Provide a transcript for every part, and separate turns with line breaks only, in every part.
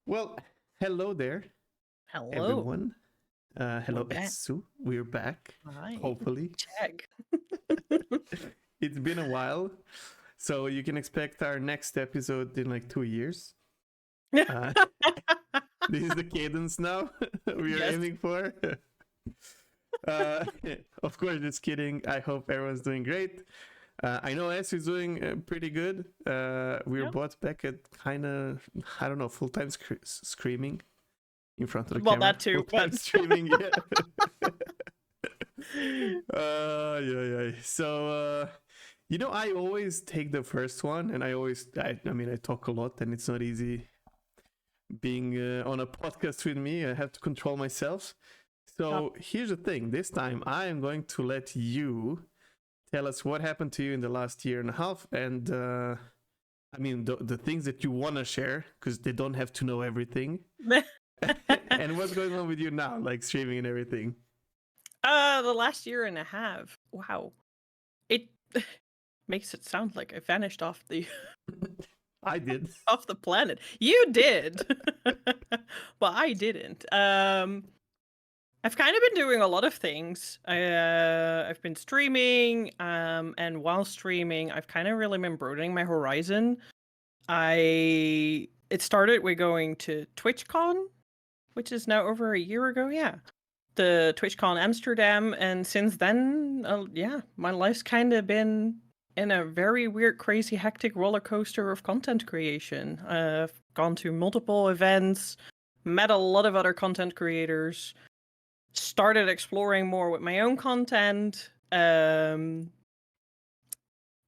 Well, hello there,
Hello,
everyone.
we're
Hello,
back.
Etsu. We're back,
Hi,
hopefully.
Cheg.
It's been a while, so you can expect our next episode in like 2 years. Uh, this is the cadence now we are
Yes.
aiming for. uh, of course, just kidding. I hope everyone's doing great. I know S is doing pretty good. We're
Yeah.
both back at kind of, I don't know, full time screaming in front of the
Well,
camera.
that too,
Full time
but
streaming, yeah. Yeah. So, I always take the first one, and I talk a lot, and it's not easy being on a podcast with me. I have to control myself.
Yep.
So here's the thing. This time, I am going to let you tell us what happened to you in the last year and a half, and the things that you want to share, because they don't have to know everything. And what's going on with you now, like streaming and everything?
the last year and a half. Wow, it makes it sound like I vanished off the
I did.
off the planet. You did, but I didn't. I've kind of been doing a lot of things. I've been streaming, and while streaming, I've kind of really been broadening my horizon. It started with going to TwitchCon, which is now over a year ago. Yeah, the TwitchCon Amsterdam, and since then, yeah, my life's kind of been in a very weird, crazy, hectic roller coaster of content creation. I've gone to multiple events, met a lot of other content creators, started exploring more with my own content.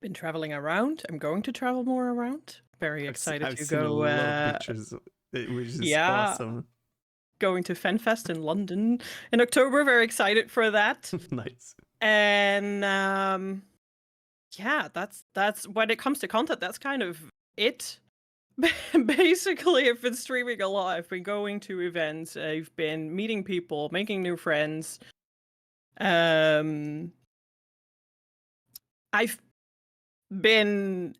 Been traveling around. I'm going to travel more around. Very excited
I've
to
seen a
go.
lot of pictures, which is
Yeah,
awesome.
going to FenFest in London in October. Very excited for that.
Nice.
And yeah, that's when it comes to content. That's kind of it. Basically, I've been streaming a lot. I've been going to events. I've been meeting people, making new friends. Um, I've been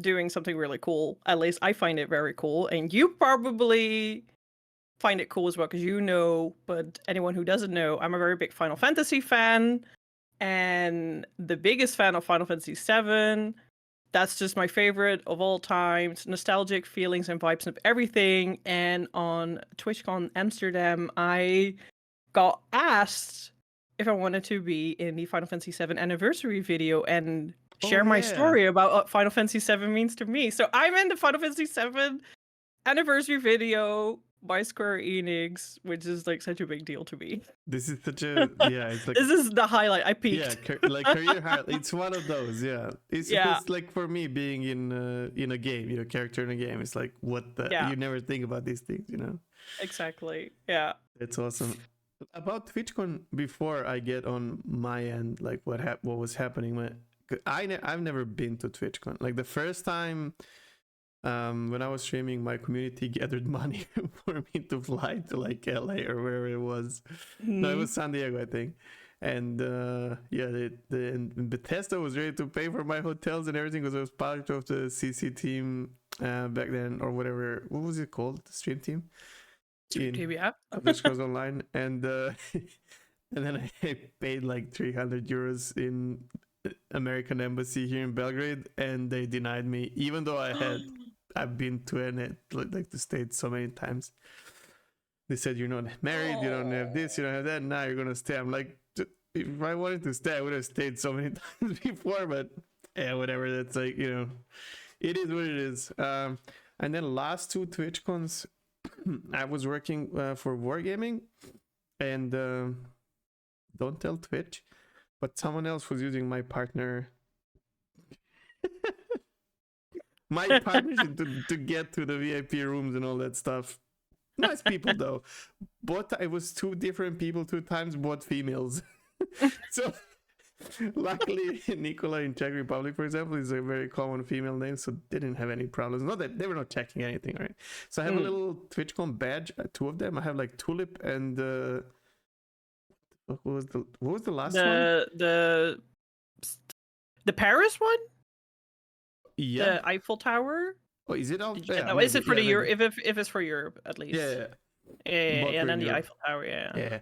doing something really cool. At least I find it very cool, and you probably find it cool as well because you know. But anyone who doesn't know, I'm a very big Final Fantasy fan, and the biggest fan of Final Fantasy VII. That's just my favorite of all time. It's nostalgic feelings and vibes of everything. And on TwitchCon Amsterdam, I got asked if I wanted to be in the Final Fantasy VII anniversary video and
Oh
share my
yeah.
story about what Final Fantasy VII means to me. So I'm in the Final Fantasy VII anniversary video by Square Enix, which is like such a big deal to me.
This is such a it's like
This is the highlight. I
yeah,
peaked.
like career high. It's one of those. Yeah, it's
Yeah,
because like for me being in a game, character in a game, it's like what the
yeah,
you never think about these things.
exactly. Yeah.
It's awesome. About TwitchCon, before I get on my end, like what was happening, I've never been to TwitchCon. Like the first time, when I was streaming, my community gathered money for me to fly to like LA or wherever it was. No, it was San Diego, I think. And and Bethesda was ready to pay for my hotels and everything because I was part of the CC team back then, or whatever. What was it called? The stream team in
Yeah.
Elder Scrolls Online, and and then I paid like 300 euros in American embassy here in Belgrade, and they denied me, even though I've been to like the States so many times. They said you're not married, you don't have this, you don't have that. Now you're gonna stay. I'm like, if I wanted to stay, I would have stayed so many times before. But yeah, whatever. That's like it is what it is. And then last two TwitchCons, I was working for Wargaming, and don't tell Twitch, but someone else was using my partner, my partnership to get to the VIP rooms and all that stuff. Nice people though, but it was two different people, two times, both females. So luckily, Nicola in Czech Republic, for example, is a very common female name, so they didn't have any problems. Not that they were not checking anything, right? So I have a little TwitchCon badge, two of them. I have like Tulip and what was the last one?
The Paris one?
Yeah,
The Eiffel Tower?
Oh, is it out?
Did you get
Yeah,
that? Is
maybe.
it for the
Maybe.
if it's for Europe at
Yeah,
least?
yeah.
Yeah,
Both
and
were in
then the
Europe.
Eiffel Tower. Yeah.
Yeah,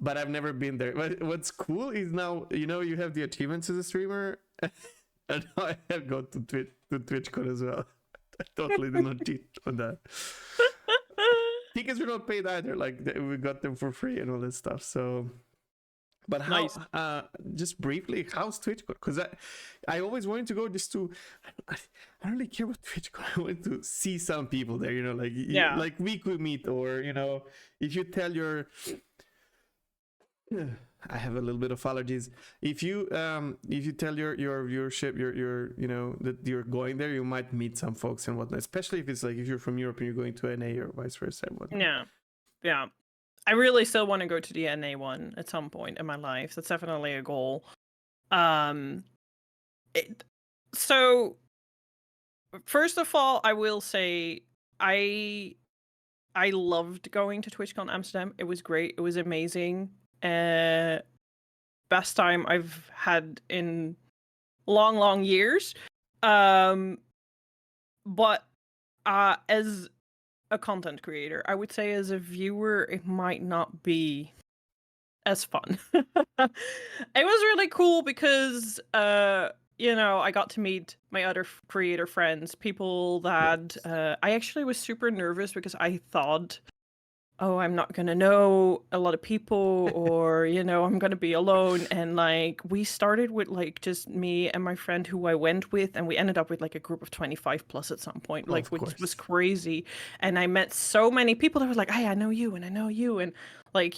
but I've never been there. But what's cool is now you have the achievements as a streamer, and now I have gone to TwitchCon as well. I totally did not cheat on that. Tickets were not paid either. Like we got them for free and all that stuff. So, but how?
Nice.
Just briefly, how's TwitchCon? Because I always wanted to go just to. I don't really care about TwitchCon. I want to see some people there. Like
Yeah.
like we could meet, or if you tell your. I have a little bit of allergies. If you tell your viewership, your that you're going there, you might meet some folks and whatnot. Especially if it's like if you're from Europe and you're going to NA or vice versa and whatnot.
Yeah. Yeah. I really still want to go to the NA one at some point in my life. That's definitely a goal. So first of all, I will say I loved going to TwitchCon Amsterdam. It was great. It was amazing. Best time I've had in long years. But as a content creator, I would say as a viewer, it might not be as fun. It was really cool because I got to meet my other creator friends, people that I actually was super nervous because I thought, oh, I'm not gonna know a lot of people, or I'm gonna be alone. And like we started with like just me and my friend who I went with, and we ended up with like a group of 25 plus at some point, like which was crazy. And I met so many people that were like, hey, I know you and I know you, and like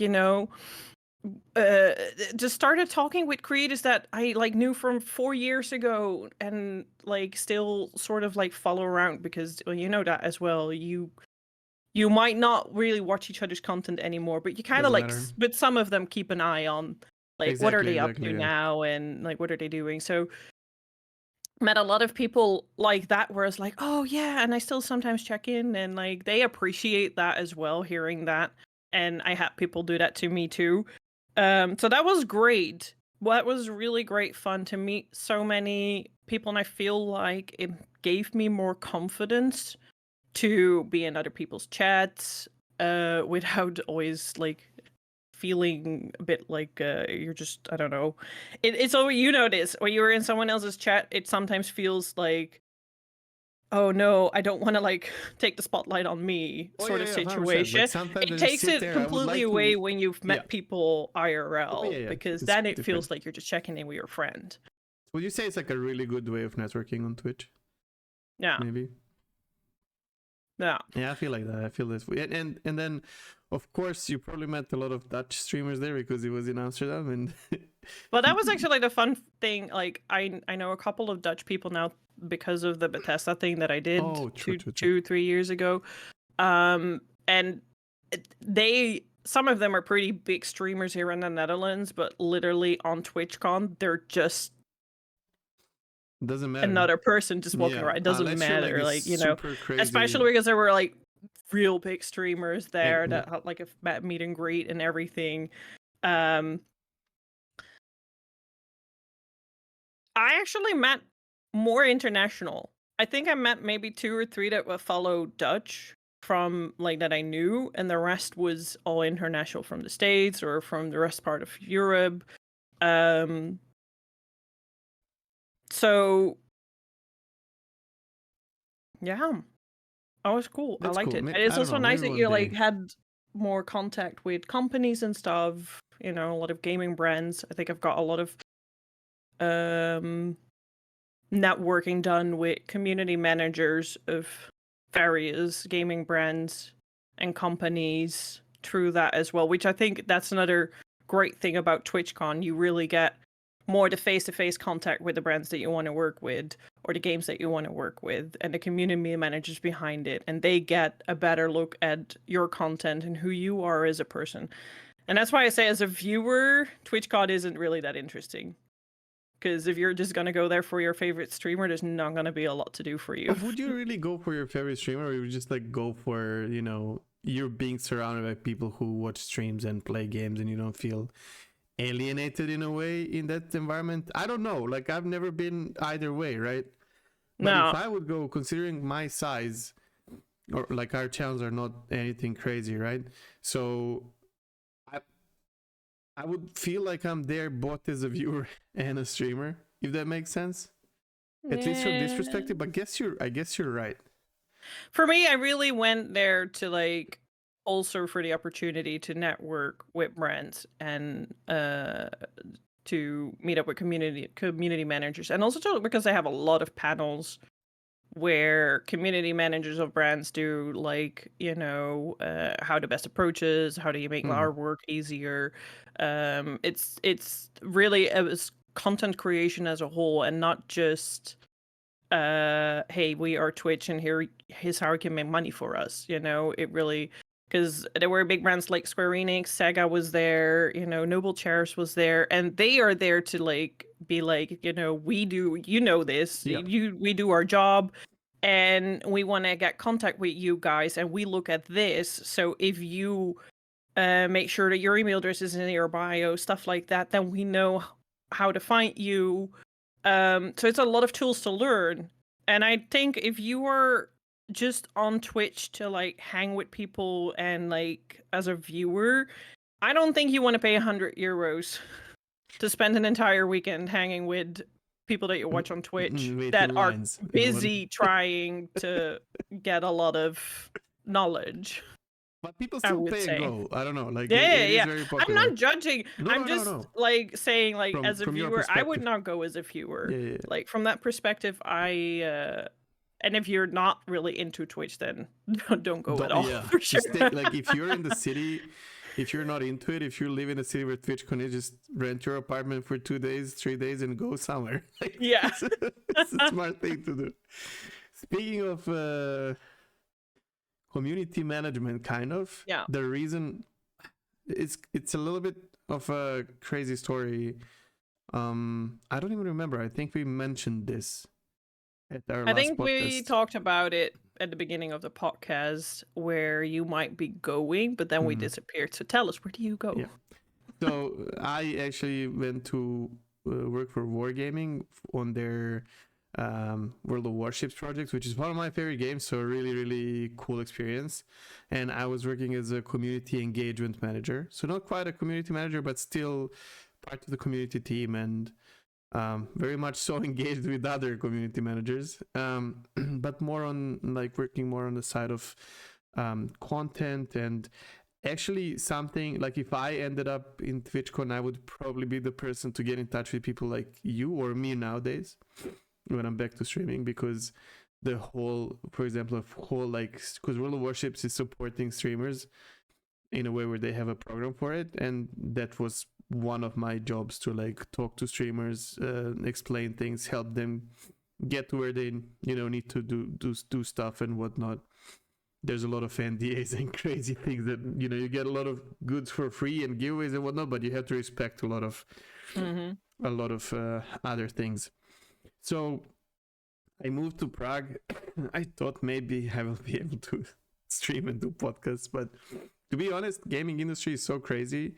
just started talking with creators that I like knew from 4 years ago, and like still sort of like follow around because that as well. You might not really watch each other's content anymore, but you kind of like with some of them keep an eye on like what are they up to now and like what are they doing. So met a lot of people like that where it's like, oh yeah, and I still sometimes check in, and like they appreciate that as well, hearing that. And I had people do that to me too. So that was great. That was really great fun to meet so many people, and I feel like it gave me more confidence to be in other people's chats without always like feeling a bit like you're just, I don't know. It's always, this when you're in someone else's chat, it sometimes feels like, oh no, I don't want to like take the spotlight on me sort of situation. Like, it takes it completely away when you've met people IRL, because then it feels like you're just checking in with your friend.
Would you say it's like a really good way of networking on Twitch?
Yeah.
Maybe.
Yeah.
Yeah, I feel like that. I feel this way. And then, of course, you probably met a lot of Dutch streamers there because it was in Amsterdam. And
well, that was actually the fun thing. Like, I know a couple of Dutch people now because of the Bethesda thing that I did 2-3 years ago. And some of them are pretty big streamers here in the Netherlands, but literally on TwitchCon, they're just
doesn't matter.
Another person just walking around. It doesn't matter, like especially because there were like real big streamers there that had like a meet and greet and everything. I actually met more international. I think I met maybe 2 or 3 that follow Dutch from like that I knew, and the rest was all international from the States or from the rest part of Europe. So yeah, that was cool. I liked it. And it's also nice that you like had more contact with companies and stuff. A lot of gaming brands. I think I've got a lot of networking done with community managers of various gaming brands and companies through that as well, which I think that's another great thing about TwitchCon. You really get more the face-to-face contact with the brands that you want to work with or the games that you want to work with and the community managers behind it, and they get a better look at your content and who you are as a person. And that's why I say as a viewer, TwitchCon isn't really that interesting. Because if you're just going to go there for your favorite streamer, there's not going to be a lot to do for you.
But would you really go for your favorite streamer, or you just like go for, you're being surrounded by people who watch streams and play games and you don't feel alienated in a way in that environment? I don't know. Like, I've never been either way, right? But if
No.
I would go, considering my size, or like our channels are not anything crazy, right? So I I would feel like I'm there both as a viewer and a streamer, if that makes sense. At least from this
Yeah.
perspective. But I guess you're right.
For me, I really went there to like also for the opportunity to network with brands and to meet up with community managers, and also because I have a lot of panels where community managers of brands do like how the best approaches, how do you make our work easier. It's really it was content creation as a whole, and not just hey, we are Twitch and here's how we can make money for us. It really, because there were big brands like Square Enix, Sega was there, Noble Chairs was there, and they are there to like be like, we do, this,
Yeah.
we do our job, and we want to get contact with you guys, and we look at this. So if you make sure that your email address is in your bio, stuff like that, then we know how to find you. So it's a lot of tools to learn. And I think if you are just on Twitch to like hang with people and like as a viewer, I don't think you want to pay €100 to spend an entire weekend hanging with people that you watch on Twitch that are busy trying to get a lot of knowledge.
But people
I
still
would
pay and
say.
go. I don't know. Like
Yeah,
it is
yeah.
very
I'm
popular.
not judging.
No,
I'm
no,
just
no.
like saying, like, as a
From your
viewer, I would
perspective.
not go as a viewer.
Yeah, yeah.
Like from that perspective, and if you're not really into Twitch, then don't go at all.
Yeah.
For sure.
Like if you're in the city, if you're not into it, if you live in a city where TwitchCon is, just rent your apartment for 2 days, 3 days, and go somewhere. Like,
Yeah.
it's a smart thing to do. Speaking of community management, kind of.
Yeah.
The reason it's a little bit of a crazy story. I don't even remember. I think we mentioned this at our last
I think
podcast.
we talked about it at the beginning of the podcast where you might be going, but then we disappeared. So tell us, where do you go?
Yeah. So I actually went to work for Wargaming on their World of Warships project, which is one of my favorite games. So a really, really cool experience. And I was working as a community engagement manager. So not quite a community manager, but still part of the community team, and very much so engaged with other community managers. But more on like working more on the side of content, and actually something like if I ended up in TwitchCon, I would probably be the person to get in touch with people like you or me nowadays when I'm back to streaming, because the whole, for example, because World of Warships is supporting streamers in a way where they have a program for it, and that was one of my jobs, to like talk to streamers, explain things, help them get to where they need to do stuff and whatnot. There's a lot of NDAs and crazy things that you get a lot of goods for free and giveaways and whatnot, but you have to respect a lot of other things. So I moved to Prague. I thought maybe I will be able to stream and do podcasts, but to be honest, gaming industry is so crazy.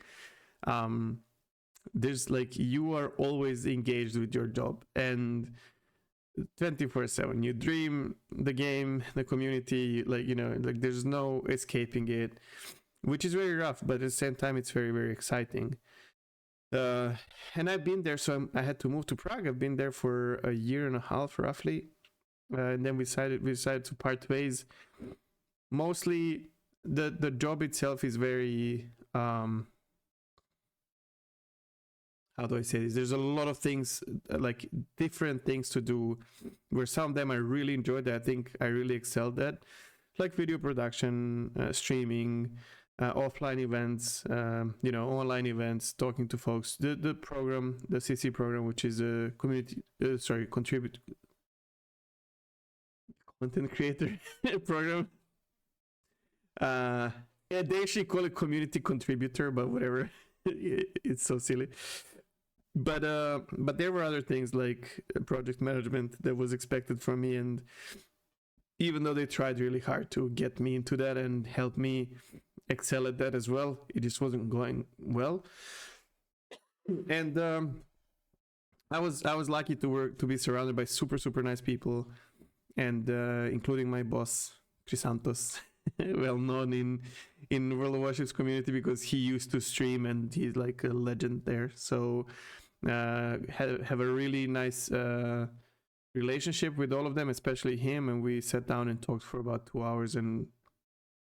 There's like, you are always engaged with your job and 24/7 you dream the game, the community, like there's no escaping it, which is very rough, but at the same time it's very, very exciting. And I've been there, so I had to move to Prague. I've been there for a year and a half roughly, and then we decided to part ways. Mostly the job itself is very how do I say this? There's a lot of things, like different things to do, where some of them I really enjoyed. I think I really excelled at, like video production, streaming, offline events, online events, talking to folks. The program, the CC program, which is a community, content creator program. Yeah, they actually call it community contributor, but whatever. It's so silly. But there were other things like project management that was expected from me, and even though they tried really hard to get me into that and help me excel at that as well, it just wasn't going well. And I was lucky to be surrounded by super, super nice people and including my boss Crisantos, well known in World of Warships community because he used to stream and he's like a legend there. So have a really nice relationship with all of them, especially him. And we sat down and talked for about 2 hours, and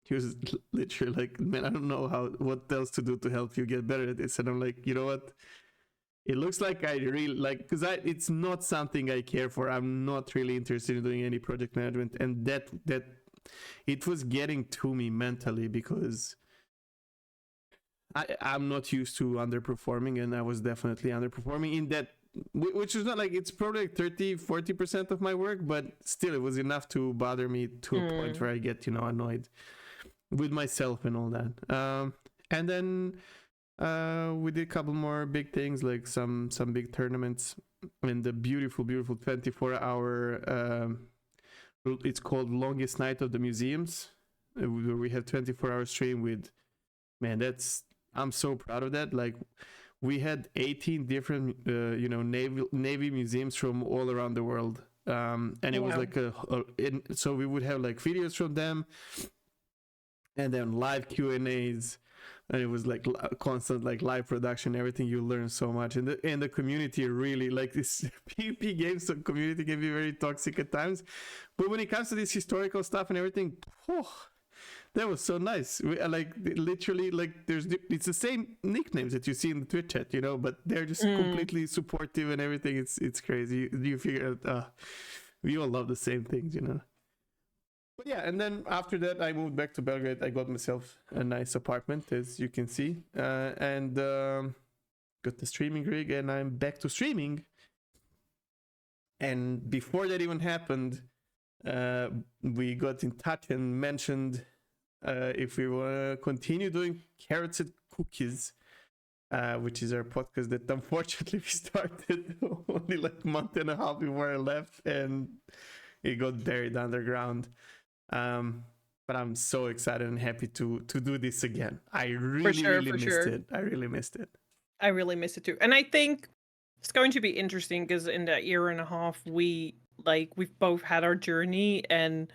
he was literally like, "Man, I don't know what else to do to help you get better at this." And I'm like, you know what? It looks like I really like, because it's not something I care for. I'm not really interested in doing any project management, and that it was getting to me mentally because I'm not used to underperforming, and I was definitely underperforming in that, which is not like, it's probably like 30-40% of my work, but still it was enough to bother me to a point where I get, annoyed with myself and all that. And then we did a couple more big things, like some big tournaments in the beautiful 24-hour it's called Longest Night of the Museums, where we have 24-hour stream with, man, I'm so proud of that. Like, we had 18 different Navy museums from all around the world, and it was like so we would have like videos from them, and then live Q&As, and it was like constant like live production, everything. You learn so much, and the community really, like, this PvP games, the community can be very toxic at times, but when it comes to this historical stuff and everything, that was so nice. Like, literally, like, it's the same nicknames that you see in the Twitch chat, but they're just completely supportive and everything. It's crazy. You figure out we all love the same things, But yeah, and then after that, I moved back to Belgrade. I got myself a nice apartment, as you can see, and got the streaming rig, and I'm back to streaming. And before that even happened, we got in touch and mentioned if we want to continue doing Carrots and Cookies, which is our podcast that unfortunately we started only like a month and a half before I left, and it got buried underground. But I'm so excited and happy to do this again. I really missed it. I really missed it.
I really miss it too. And I think it's going to be interesting because in that year and a half, we've both had our journey, and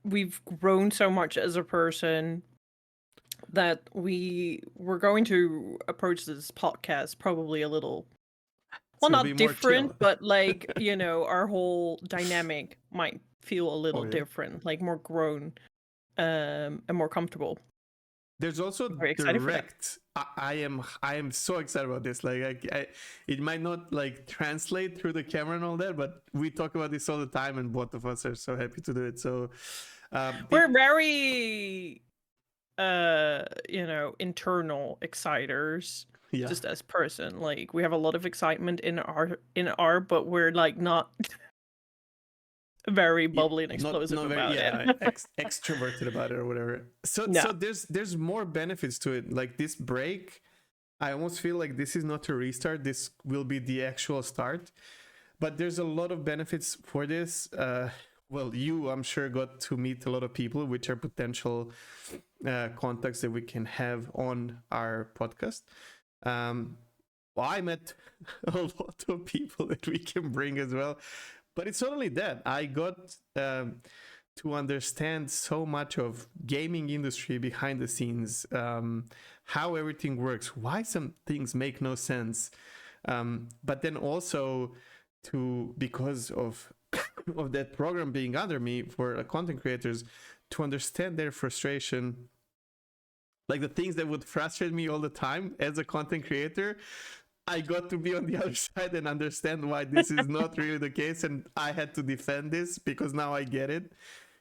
we've grown so much as a person that we were going to approach this podcast probably a little, well, not different, but like, our whole dynamic might feel a little different, like more grown and more comfortable.
There's also direct. I am so excited about this. Like, it might not like translate through the camera and all that, but we talk about this all the time, and both of us are so happy to do it. So
we're very internal exciters. Yeah. Just as person, like, we have a lot of excitement in our but we're like not very bubbly and explosive not about it.
Extroverted about it or whatever. So there's more benefits to it. Like, this break, I almost feel like this is not a restart. This will be the actual start. But there's a lot of benefits for this. Well, you, I'm sure, got to meet a lot of people, which are potential contacts that we can have on our podcast. Well, I met a lot of people that we can bring as well. But it's not only that. I got to understand so much of gaming industry behind the scenes, how everything works, why some things make no sense. But then also because of that program being under me for content creators, to understand their frustration, like the things that would frustrate me all the time as a content creator. I got to be on the other side and understand why this is not really the case, and I had to defend this because now I get it.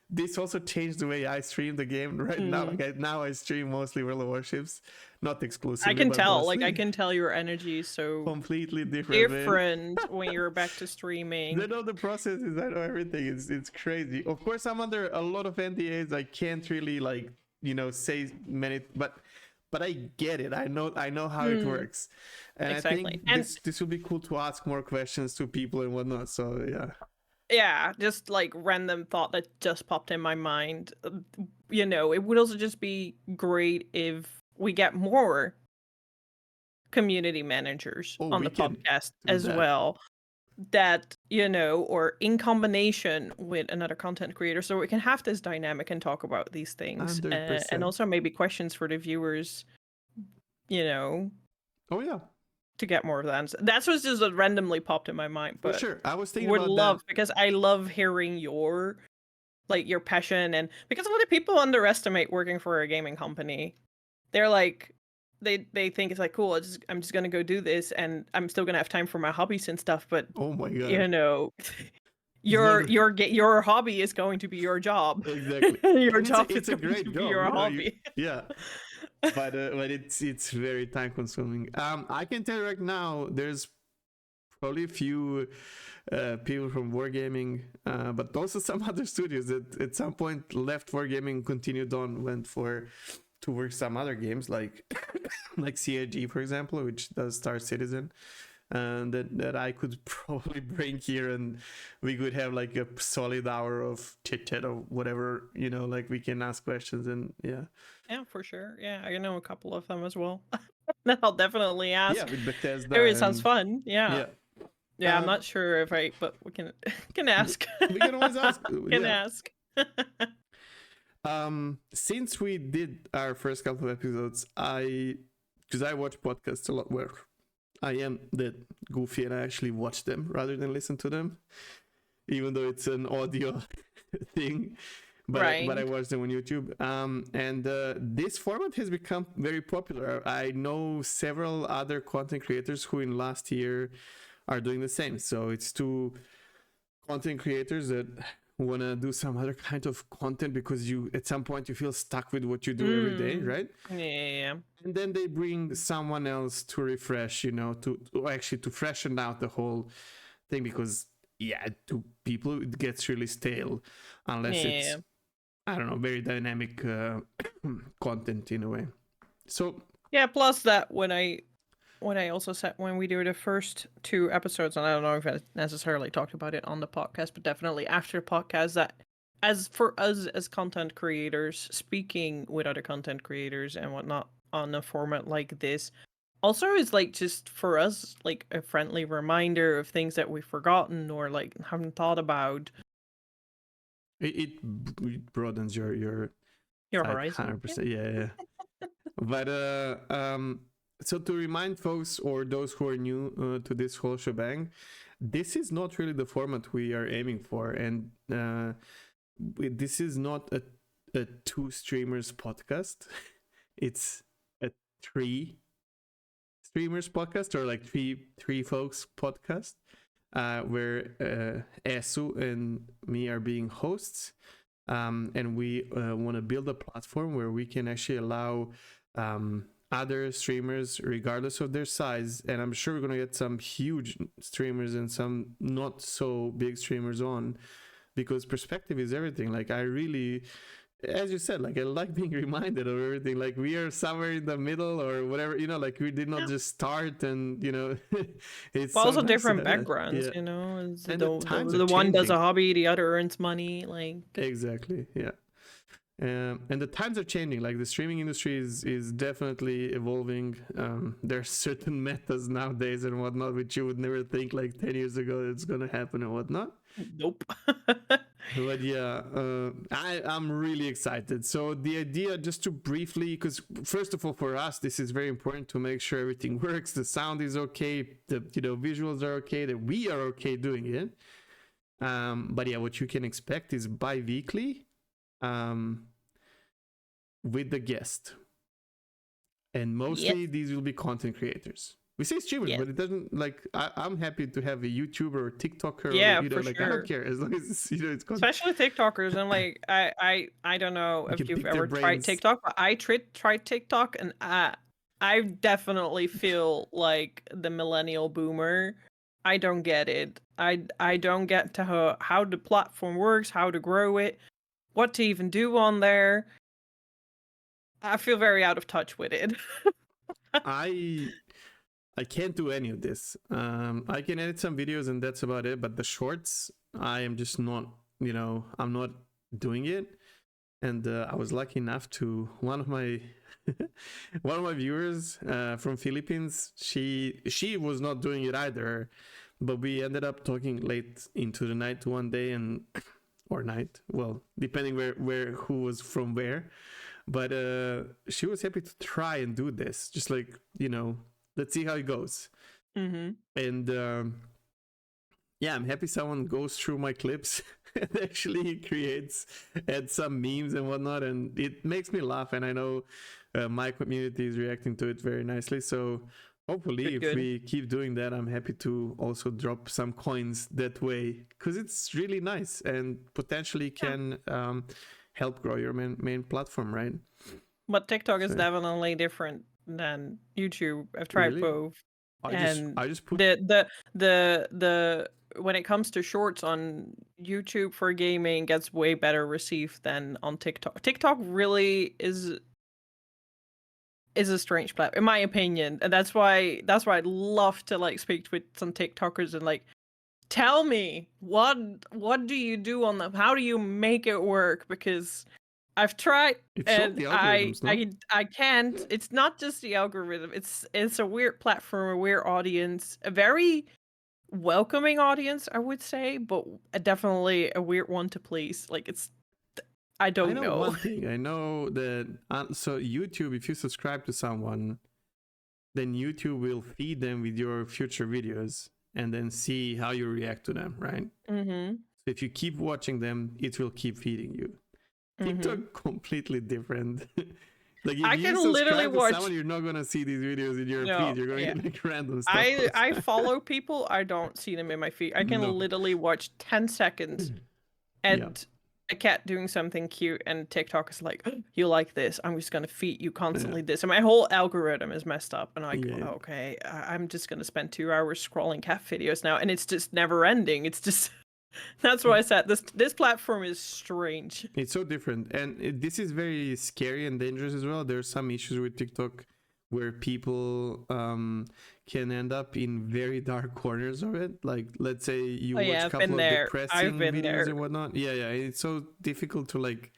This also changed the way I stream the game now. Like, now I stream mostly World of Warships, not exclusively.
I can tell, mostly. Like, I can tell your energy is so
completely different
when you're back to streaming.
I know the processes, I know everything. It's crazy. Of course, I'm under a lot of NDAs. I can't really say many, but I get it. I know how it works, and exactly. I think this will be cool to ask more questions to people and whatnot. So
yeah, just like random thought that just popped in my mind. It would also just be great if we get more community managers on the podcast as well that or in combination with another content creator, so we can have this dynamic and talk about these things, and
100%.
also maybe questions for the viewers,
Oh yeah,
to get more of that. That's what just randomly popped in my mind,
for
but
sure. I was thinking
would
about
love
that.
because I love hearing your passion, and because a lot of people underestimate working for a gaming company. They're like, they think it's like cool. I'm just gonna go do this, and I'm still gonna have time for my hobbies and stuff. But
Oh my god, it's
your
not
your hobby is going to be your job.
exactly,
Your
and
job is
it's a
going to
great
be
job,
your
you know. You
hobby.
yeah, but it's very time consuming. I can tell you right now, there's probably a few people from wargaming, but also some other studios that at some point left wargaming, continued on, went to work some other games like like CIG, for example, which does Star Citizen, and that I could probably bring here, and we could have like a solid hour of chit chat or whatever, like we can ask questions, and yeah.
Yeah, for sure. Yeah, I know a couple of them as well. That I'll definitely
Yeah,
ask.
with Bethesda,
It really sounds
and
fun. Yeah.
yeah.
Yeah, I'm not sure if but we can can ask.
We can always ask.
Can
Yeah.
ask.
Since we did our first couple of episodes, because I watch podcasts a lot, where I am that goofy and I actually watch them rather than listen to them, even though it's an audio thing. But
Right.
I watch them on YouTube. And this format has become very popular. I know several other content creators who in last year are doing the same. So it's two content creators that want to do some other kind of content because you at some point you feel stuck with what you do every day, right?
Yeah.
And then they bring someone else to refresh, to freshen out the whole thing, because to people it gets really stale unless it's, I don't know, very dynamic content in a way. So
yeah, plus that when I also said when we do the first 2 episodes, and I don't know if I necessarily talked about it on the podcast, but definitely after the podcast, that as for us as content creators, speaking with other content creators and whatnot on a format like this, also is like just for us like a friendly reminder of things that we've forgotten or like haven't thought about.
it broadens your
Horizon.
100%. Yeah. But so to remind folks or those who are new to this whole shebang, this is not really the format we are aiming for, and this is not a 2 streamers podcast. It's a 3 streamers podcast, or like three folks podcast, where Esu and me are being hosts, and we want to build a platform where we can actually allow other streamers, regardless of their size, and I'm sure we're going to get some huge streamers and some not so big streamers on, because perspective is everything. Like, I really, as you said, like, I like being reminded of everything. Like, we are somewhere in the middle or whatever, like we did not just start, and it's
But
so
also
nice to
different
have that.
backgrounds,
Yeah.
It's
And the times are
the one does
changing.
a hobby, the other earns money, like
Exactly. Yeah. And the times are changing. Like, the streaming industry is definitely evolving. There's certain metas nowadays and whatnot, which you would never think like 10 years ago it's gonna happen and whatnot.
nope.
But yeah, I'm really excited. So the idea, just to briefly, because first of all, for us, this is very important to make sure everything works, the sound is okay, the visuals are okay, that we are okay doing it. But yeah, what you can expect is bi-weekly, with the guest, and mostly these will be content creators. We say streamers, but it doesn't, like, I'm happy to have a YouTuber or TikToker, or like, sure. I don't care, as long as it's it's content.
Especially TikTokers. And like I don't know if you've ever tried TikTok, but I tried TikTok, and I definitely feel like the millennial boomer. I don't get it. I don't get to how the platform works, how to grow it, what to even do on there. I feel very out of touch with it.
I can't do any of this. I can edit some videos and that's about it. But the shorts, I am just not. I'm not doing it. And I was lucky enough to one of my viewers from Philippines. She was not doing it either, but we ended up talking late into the night one day, and or night, well, depending where who was from where. But she was happy to try and do this, just like, let's see how it goes.
Mm-hmm.
And yeah, I'm happy someone goes through my clips and actually adds some memes and whatnot, and it makes me laugh. And I know my community is reacting to it very nicely. So hopefully, if we keep doing that, I'm happy to also drop some coins that way, because it's really nice and potentially can help grow your main platform, right?
But TikTok is definitely different than YouTube. I've tried both.
I just put
the when it comes to shorts on YouTube for gaming gets way better received than on TikTok. TikTok really is a strange platform, in my opinion, and that's why I'd love to like speak with some TikTokers and like tell me what do you do on them? How do you make it work? Because I've tried and I can't. It's not just the algorithm. It's a weird platform, a weird audience, a very welcoming audience, I would say, but definitely a weird one to please. Like I don't know.
One thing. I know that so YouTube, if you subscribe to someone, then YouTube will feed them with your future videos and then see how you react to them, right?
Mm-hmm.
So if you keep watching them, it will keep feeding you. TikTok completely different. Like if you subscribe to someone, you're not gonna see these videos in your feed. You're gonna get like random stuff.
I follow people. I don't see them in my feed. I can literally watch 10 seconds and a cat doing something cute, and TikTok is like, oh, you like this? I'm just gonna feed you constantly this, and my whole algorithm is messed up. And I go, okay, I'm just gonna spend 2 hours scrolling cat videos now, and it's just never ending. It's just. That's why I said this platform is strange.
It's so different, and this is very scary and dangerous as well. There's some issues with TikTok where people can end up in very dark corners of it. Like, let's say you watch a couple of depressing videos and whatnot. Yeah, it's so difficult to like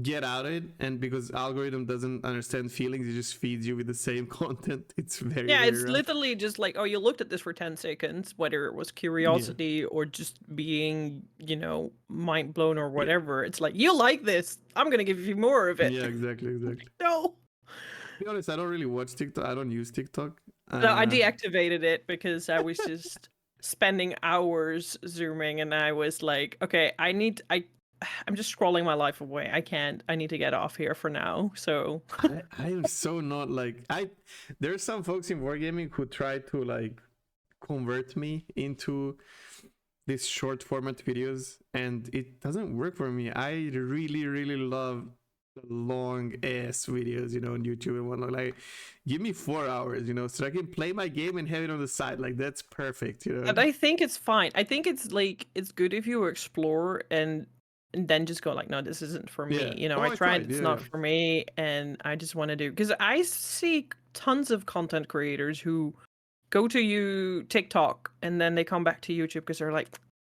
get out of it, and because algorithm doesn't understand feelings, it just feeds you with the same content. It's very
it's
rough.
Literally just like, oh, you looked at this for 10 seconds, whether it was curiosity or just being, mind blown or whatever. It's like, you like this, I'm gonna give you more of it.
Yeah, exactly.
No,
to be honest, I don't really watch TikTok. I don't use TikTok.
No, I deactivated it because I was just spending hours zooming, and I was like, okay, I'm just scrolling my life away. I need to get off here for now. So
I am so not like there's some folks in wargaming who try to like convert me into these short format videos, and it doesn't work for me. I really love the long ass videos, on YouTube and whatnot. Like, give me 4 hours, so I can play my game and have it on the side. Like, that's perfect,
But I think it's fine. I think it's like, it's good if you explore and then just go like, no, this isn't for me. I tried, it's not for me, and I just want to do, because I see tons of content creators who go to TikTok and then they come back to YouTube because they're like,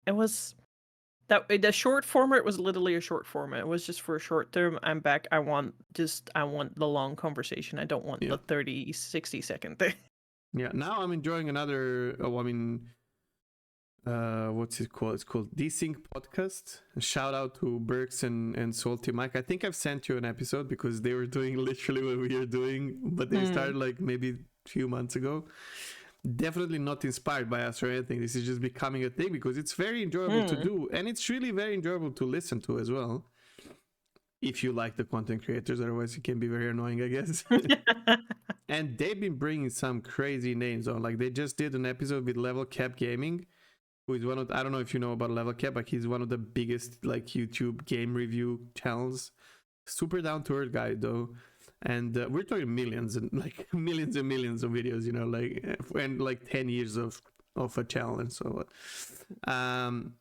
the short format was literally a short format. It was just for a short term. I'm back. I want the long conversation. I don't want the 30, 60 second thing.
Yeah, now I'm enjoying another, what's it called? It's called Desync Podcast. A shout out to Burks and Salty Mike. I think I've sent you an episode because they were doing literally what we are doing, but they started like maybe a few months ago. Definitely not inspired by us or anything. This is just becoming a thing because it's very enjoyable to do, and it's really very enjoyable to listen to as well. If you like the content creators, otherwise it can be very annoying, I guess. And they've been bringing some crazy names on. Like, they just did an episode with Level Cap Gaming, who is one of, I don't know if you know about Level Cap, but he's one of the biggest like YouTube game review channels. Super down to earth guy though. And we're talking millions and millions of videos, and like 10 years of a channel and so on.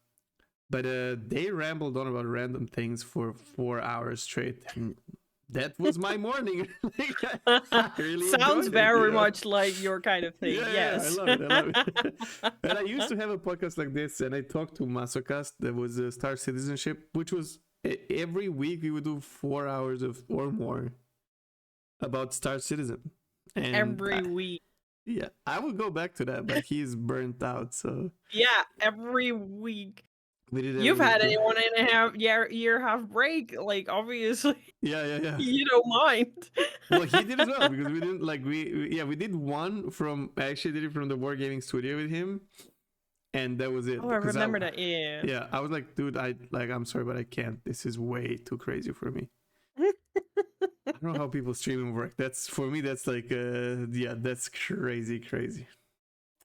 But they rambled on about random things for 4 hours straight. And that was my morning.
Really sounds very much like your kind of thing. Yes.
Yeah, I love it. And I used to have a podcast like this, and I talked to Masocast. That was Star Citizenship, which was every week we would do 4 hours or more about Star Citizen. And
every week.
Yeah, I would go back to that, but he's burnt out, so
Yeah, every week.
we did every
You've
week.
had a 1.5 year half break, like obviously
Yeah, yeah, yeah.
you don't mind.
Well, he did as well because we didn't like we did one from I actually did it from the wargaming studio with him, and that was it.
Oh, I
Because
remember that. Yeah.
yeah, I was like, dude, I'm sorry, but I can't. This is way too crazy for me. I don't know how people streaming work. That's for me. That's like yeah, that's crazy, crazy.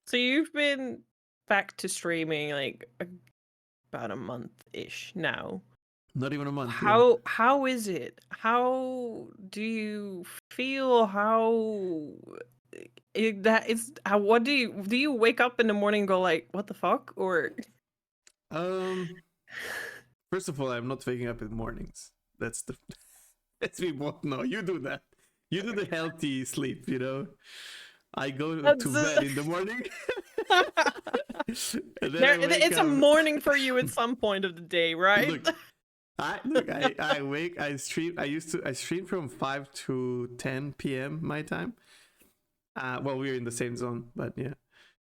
So you've been back to streaming like about a month ish now.
Not even a month. Yeah.
How is it? How do you feel? That is how? What do you wake up in the morning and go like, what the fuck? Or
First of all, I'm not waking up in the mornings. That's the that's we both know. You do that. You do the healthy sleep. You know. I go
that's
to bed in the morning. And then
it's a morning for you at some point of the day, right?
Look, I wake, I stream. I stream from 5 to 10 p.m. my time. Well, we're in the same zone, but yeah.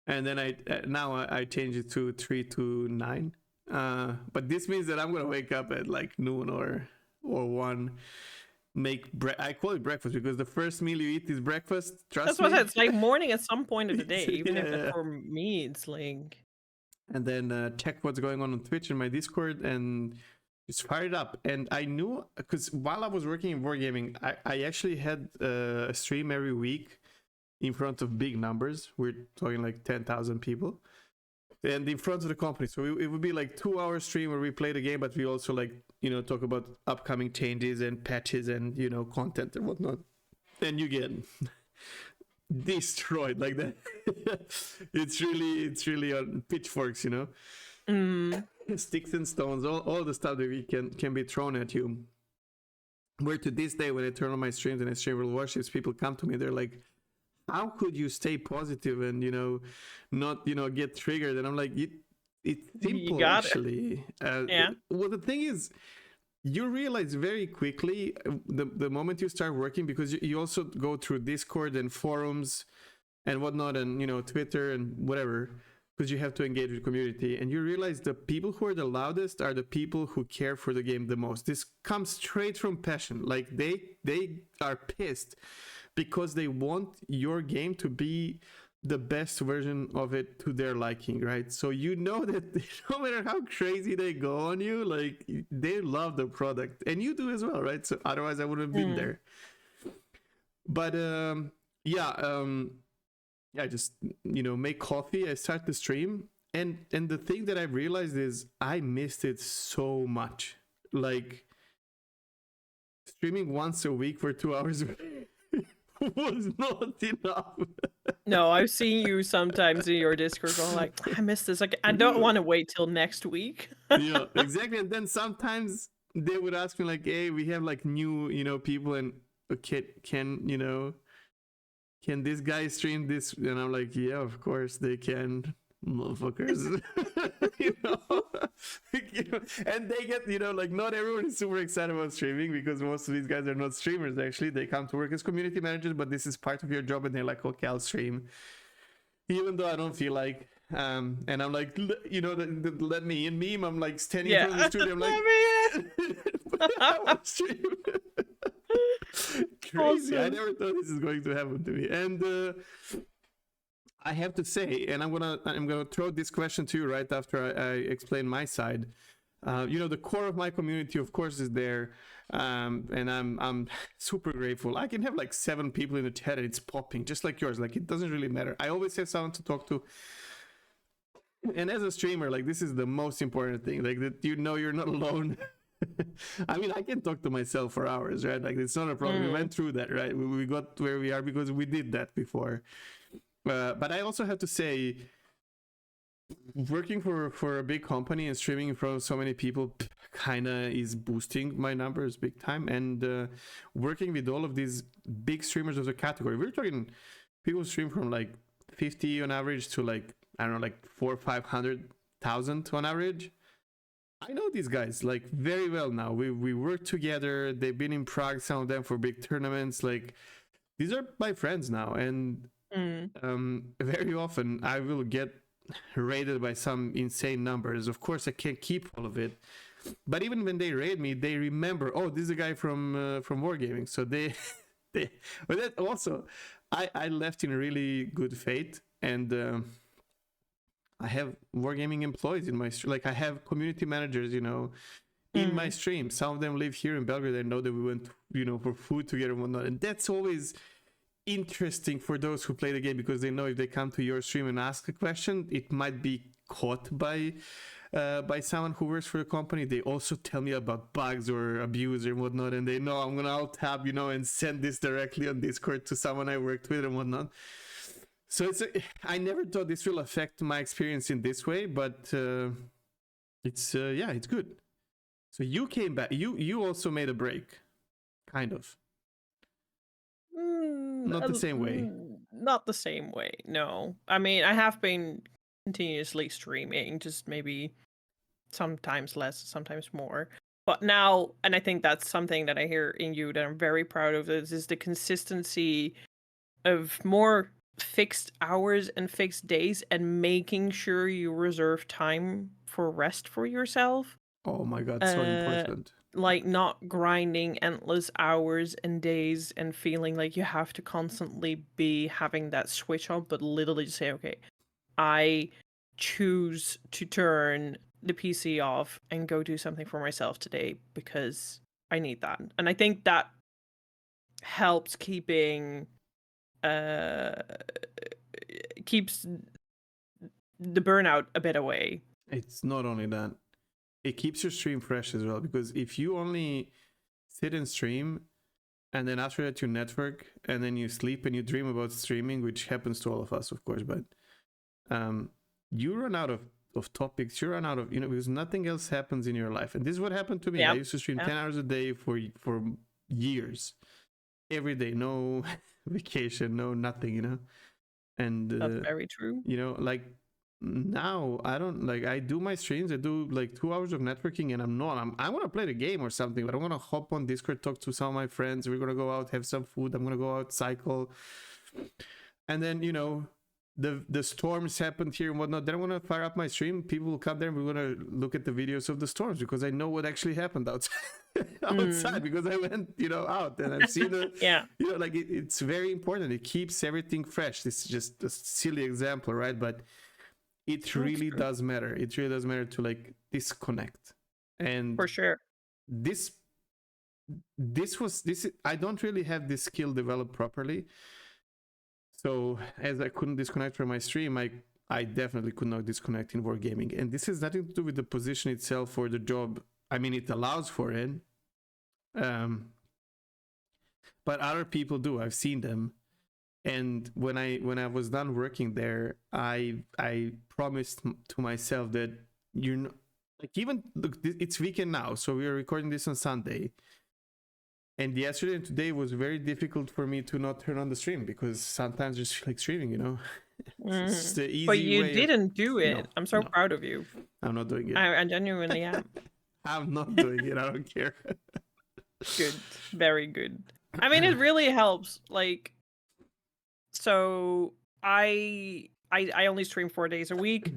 And then now I change it to 3 to 9. But this means that I'm gonna wake up at like noon or 1. I call it breakfast because the first meal you eat is breakfast. Trust
That's
me.
what I said. It's like morning at some point of the day, even if
Yeah.
for me it's like.
And then check what's going on Twitch and my Discord and just fire it up. And I knew because while I was working in wargaming, I actually had a stream every week in front of big numbers. We're talking like 10,000 people, and in front of the company. So it would be like 2 hour stream where we play the game, but we also like talk about upcoming changes and patches and content and whatnot. And you get destroyed like that. It's really on pitchforks, sticks and stones, all the stuff that we can be thrown at you. Where to this day, when I turn on my streams and I stream World Warships, people come to me, they're like, how could you stay positive and not get triggered? And I'm like, it's simple actually.
Yeah.
Well, the thing is, you realize very quickly the moment you start working, because you also go through Discord and forums and whatnot, and Twitter and whatever, because you have to engage with the community, and you realize the people who are the loudest are the people who care for the game the most. This comes straight from passion. Like they are pissed because they want your game to be the best version of it to their liking, right? So that no matter how crazy they go on you, like they love the product, and you do as well, right? So otherwise I wouldn't have been there. But I just make coffee, I start the stream, and the thing that I realized is I missed it so much. Like streaming once a week for 2 hours was not enough.
No, I've seen you sometimes in your Discord going like, I missed this. Like, I don't want to wait till next week.
Yeah, exactly. And then sometimes they would ask me like, hey, we have like new, people, and can this guy stream this? And I'm like, yeah, of course they can, motherfuckers. And they get, like not everyone is super excited about streaming, because most of these guys are not streamers. Actually, they come to work as community managers, but this is part of your job, and they're like, okay, I'll stream, even though I don't feel like. And I'm like, the let me in meme. I'm like standing in front of the studio. I'm like, I want to stream. Crazy.
Awesome.
I never thought this is going to happen to me. And I have to say, and I'm gonna throw this question to you right after I explain my side. The core of my community, of course, is there, and I'm super grateful. I can have like 7 people in the chat and it's popping just like yours. Like, it doesn't really matter. I always have someone to talk to. And as a streamer, like, this is the most important thing. Like, that you're not alone. I mean, I can talk to myself for hours, right? Like, it's not a problem. We went through that, right? We got where we are because we did that before. But I also have to say, working for a big company and streaming in front of so many people kind of is boosting my numbers big time. And working with all of these big streamers of the category, we're talking people stream from like 50 on average to like, I don't know, like 400,000 or 500,000 on average. I know these guys like very well now. We work together. They've been in Prague, some of them, for big tournaments. Like, these are my friends now, and
Mm.
Very often I will get rated by some insane numbers. Of course, I can't keep all of it, but even when they rate me, they remember, oh, this is a guy from Wargaming, so they they. But that also, I left in really good faith, and I have Wargaming employees in my like I have community managers, in my stream. Some of them live here in Belgrade. I know that we went, for food together and whatnot, and that's always interesting for those who play the game, because they know if they come to your stream and ask a question, it might be caught by someone who works for the company. They also tell me about bugs or abuse or whatnot, and they know I'm gonna alt tab, and send this directly on Discord to someone I worked with and whatnot. So I never thought this will affect my experience in this way, but it's good. So you came back. You also made a break, kind of. Not the same way.
Not the same way, no. I mean, I have been continuously streaming, just maybe sometimes less, sometimes more. But now, and I think that's something that I hear in you that I'm very proud of, is the consistency of more fixed hours and fixed days, and making sure you reserve time for rest for yourself.
Oh my god, so important.
Like not grinding endless hours and days and feeling like you have to constantly be having that switch on, but literally just say, okay, I choose to turn the PC off and go do something for myself today because I need that. And I think that helps keeps the burnout a bit away.
It's not only that, it keeps your stream fresh as well, because if you only sit and stream and then after that you network and then you sleep and you dream about streaming, which happens to all of us, of course, but you run out of topics, you run out of, because nothing else happens in your life. And this is what happened to me. I used to stream 10 hours a day for years, every day, no vacation, no nothing, and
that's very true.
Like now I don't, like, I do my streams, I do like 2 hours of networking, and I want to play the game or something, but I want to hop on Discord, talk to some of my friends, we're gonna go out, have some food, I'm gonna go out, cycle, and then the storms happened here and whatnot. Then I want to fire up my stream, people will come there and we're gonna look at the videos of the storms, because I know what actually happened outside because I went out and I've seen the like it's very important. It keeps everything fresh. This is just a silly example, right? But it really does matter. It really does matter to like disconnect. And
for sure,
this I don't really have this skill developed properly. So as I couldn't disconnect from my stream, I definitely could not disconnect in Wargaming. And this has nothing to do with the position itself or the job. I mean, it allows for it. But other people do. I've seen them. And when I was done working there, I promised to myself that you're not, like, even look, it's weekend now, so we are recording this on Sunday. And yesterday and today was very difficult for me to not turn on the stream, because sometimes just like streaming, it's the easy
but you
way
didn't do it.
No,
I'm so proud of you.
I'm not doing it.
I genuinely am.
I'm not doing it. I don't care.
Good, very good. I mean, it really helps. Like, so I only stream 4 days a week.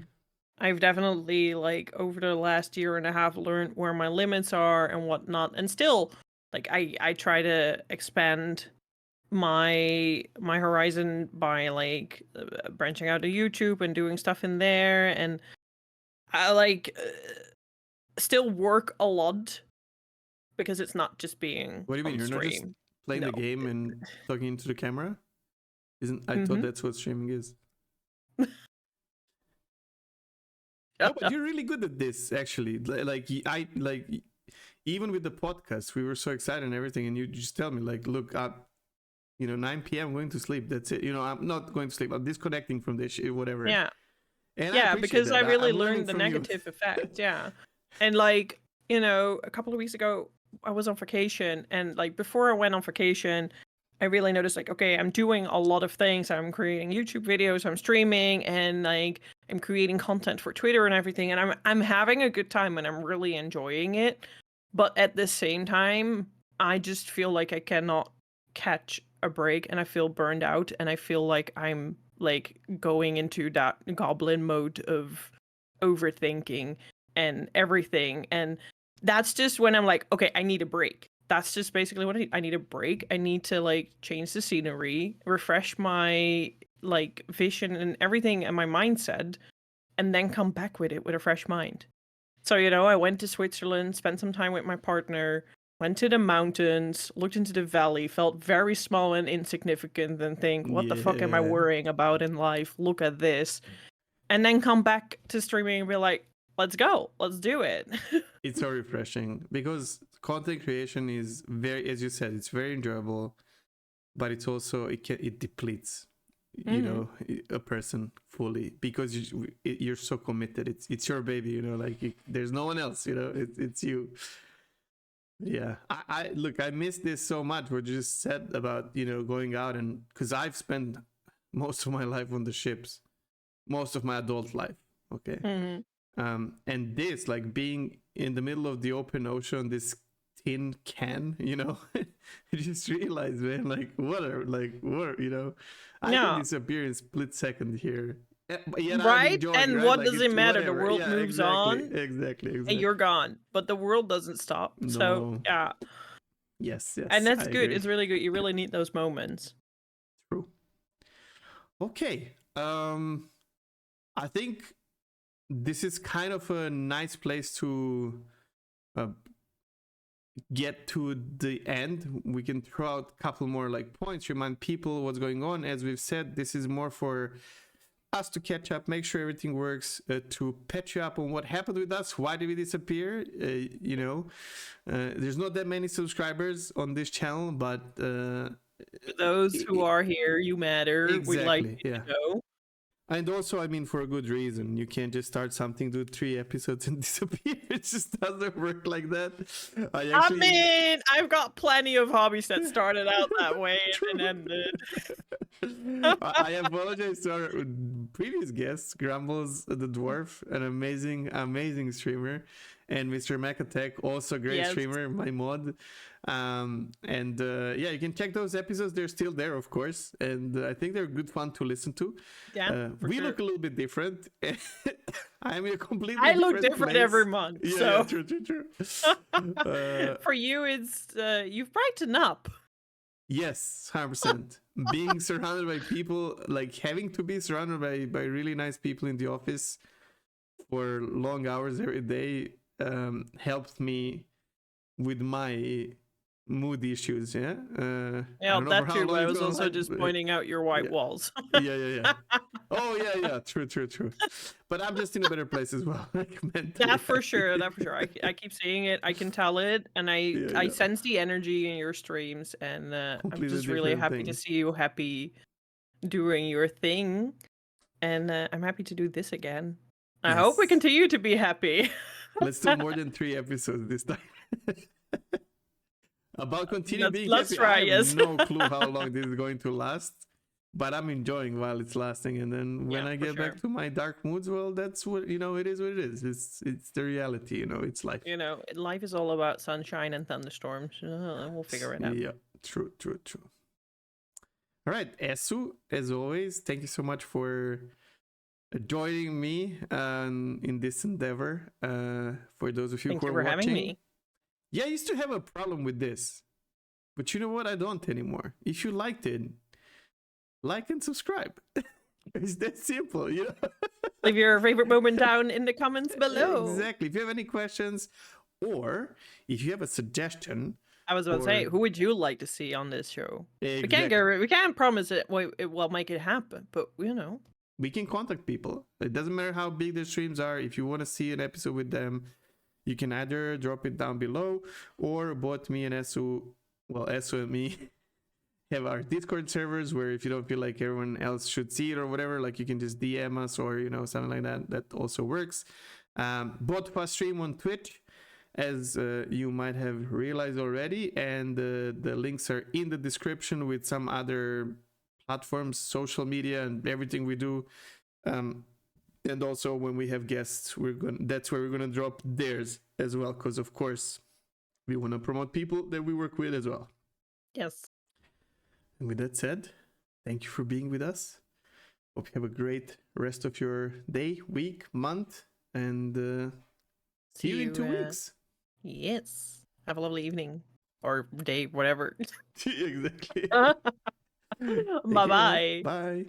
I've definitely, like, over the last year and a half, learned where my limits are and whatnot, and still, like, I try to expand my horizon by like branching out to YouTube and doing stuff in there, and I like still work a lot, because it's not just being
What do you mean? You're
stream.
not just playing the game and talking into the camera? I thought that's what streaming is. No, but you're really good at this, actually. Like even with the podcast, we were so excited and everything, and you just tell me, like, look, 9 p.m. I'm going to sleep. That's it. I'm not going to sleep. I'm disconnecting from this shit, whatever.
Yeah.
And
yeah, because
that.
I really
I'm
learned the negative effect. Yeah. And like, a couple of weeks ago, I was on vacation, and like before I went on vacation, I really noticed, like, okay, I'm doing a lot of things. I'm creating YouTube videos, I'm streaming, and like I'm creating content for Twitter and everything, and I'm having a good time and I'm really enjoying it. But at the same time, I just feel like I cannot catch a break and I feel burned out and I feel like I'm like going into that goblin mode of overthinking and everything. And that's just when I'm like, okay, I need a break. That's just basically what I need. I need a break. I need to like change the scenery, refresh my like vision and everything and my mindset, and then come back with it with a fresh mind. So, I went to Switzerland, spent some time with my partner, went to the mountains, looked into the valley, felt very small and insignificant, and think, what the fuck am I
Yeah.
worrying about in life? Look at this. And then come back to streaming and be like, let's go, let's do it.
It's so refreshing because content creation is very, as you said, it's very enjoyable, but it's also it depletes a person fully because you're so committed. It's your baby, like there's no one else, it's you. Yeah, I look, I miss this so much what you just said about going out, and because I've spent most of my life on the ships, most of my adult life. Okay. And this, like being in the middle of the open ocean, this tin can, I just realized, man, like water, I can
Yeah.
disappear in split second here. But yet I'm
Right?
enjoying,
And
right?
what
Like
does it
it's
matter? The
whatever.
world
Yeah,
moves
exactly,
on
exactly,
and
exactly.
you're gone. But the world doesn't stop. So,
No.
yeah.
Yes,
And
yes,
that's
I
good.
agree.
It's really good. You really need those moments.
True. Okay. I think this is kind of a nice place to uh, get to the end. We can throw out a couple more like points, remind people what's going on. As we've said, this is more for us to catch up, make sure everything works, to patch you up on what happened with us. Why did we disappear? There's not that many subscribers on this channel, but
Those who are here, you matter. We'd like
exactly,
you
yeah.
to know.
And also, I mean, for a good reason. You can't just start something, do 3 episodes, and disappear. It just doesn't work like that.
I mean, I've got plenty of hobbies that started out that way and then ended.
I apologize to our previous guests, Grumbles the Dwarf, an amazing streamer, and Mr. Mechatech, also a great
Yes.
streamer, my mod. You can check those episodes. They're still there, of course, and I think they're good fun to listen to.
Yeah,
we
sure.
look a little bit different. I'm in a completely
I look different
place.
every month.
Yeah,
so.
yeah, true.
For you, it's you've brightened up.
Yes, 100%. Being surrounded by people, like having to be surrounded by really nice people in the office for long hours every day, helped me with my mood issues. Yeah.
Yeah, that too. But I was also just
but,
pointing out your white walls.
yeah. Oh yeah. True. But I'm just in a better place as well, like mentally.
That for sure. I keep seeing it. I can tell it, and I sense the energy in your streams, and I'm just really happy to see you happy doing your thing, and I'm happy to do this again. I hope we continue to be happy.
Let's do more than 3 episodes this time. About continue being happy,
try,
I have
yes.
no clue how long this is going to last, but I'm enjoying while it's lasting. And then when I get back to my dark moods, well, that's what it is. What it is. It's the reality. It's life.
Life is all about sunshine and thunderstorms. We'll figure it out.
Yeah, true. All right, Esu, as always, thank you so much for joining me in this endeavor. For those of you who are watching,
having me.
Yeah, I used to have a problem with this, but you know what? I don't anymore. If you liked it, like and subscribe. It's that simple,
Leave your favorite moment down in the comments below.
Exactly. If you have any questions, or if you have a suggestion,
I was about to say, who would you like to see on this show?
Exactly.
We can't promise it will make it happen, but
we can contact people. It doesn't matter how big the streams are. If you want to see an episode with them, you can either drop it down below, or both me and Esu and me have our Discord servers where if you don't feel like everyone else should see it or whatever, like you can just DM us or something like that. That also works. Both of us stream on Twitch, as you might have realized already, and the links are in the description with some other platforms, social media, and everything we do. And also when we have guests, that's where we're gonna drop theirs as well, because of course we want to promote people that we work with as well.
Yes.
And with that said, thank you for being with us. Hope you have a great rest of your day, week, month, and see you in 2 weeks.
Yes. Have a lovely evening or day, whatever.
Exactly.
Bye-bye.
Bye.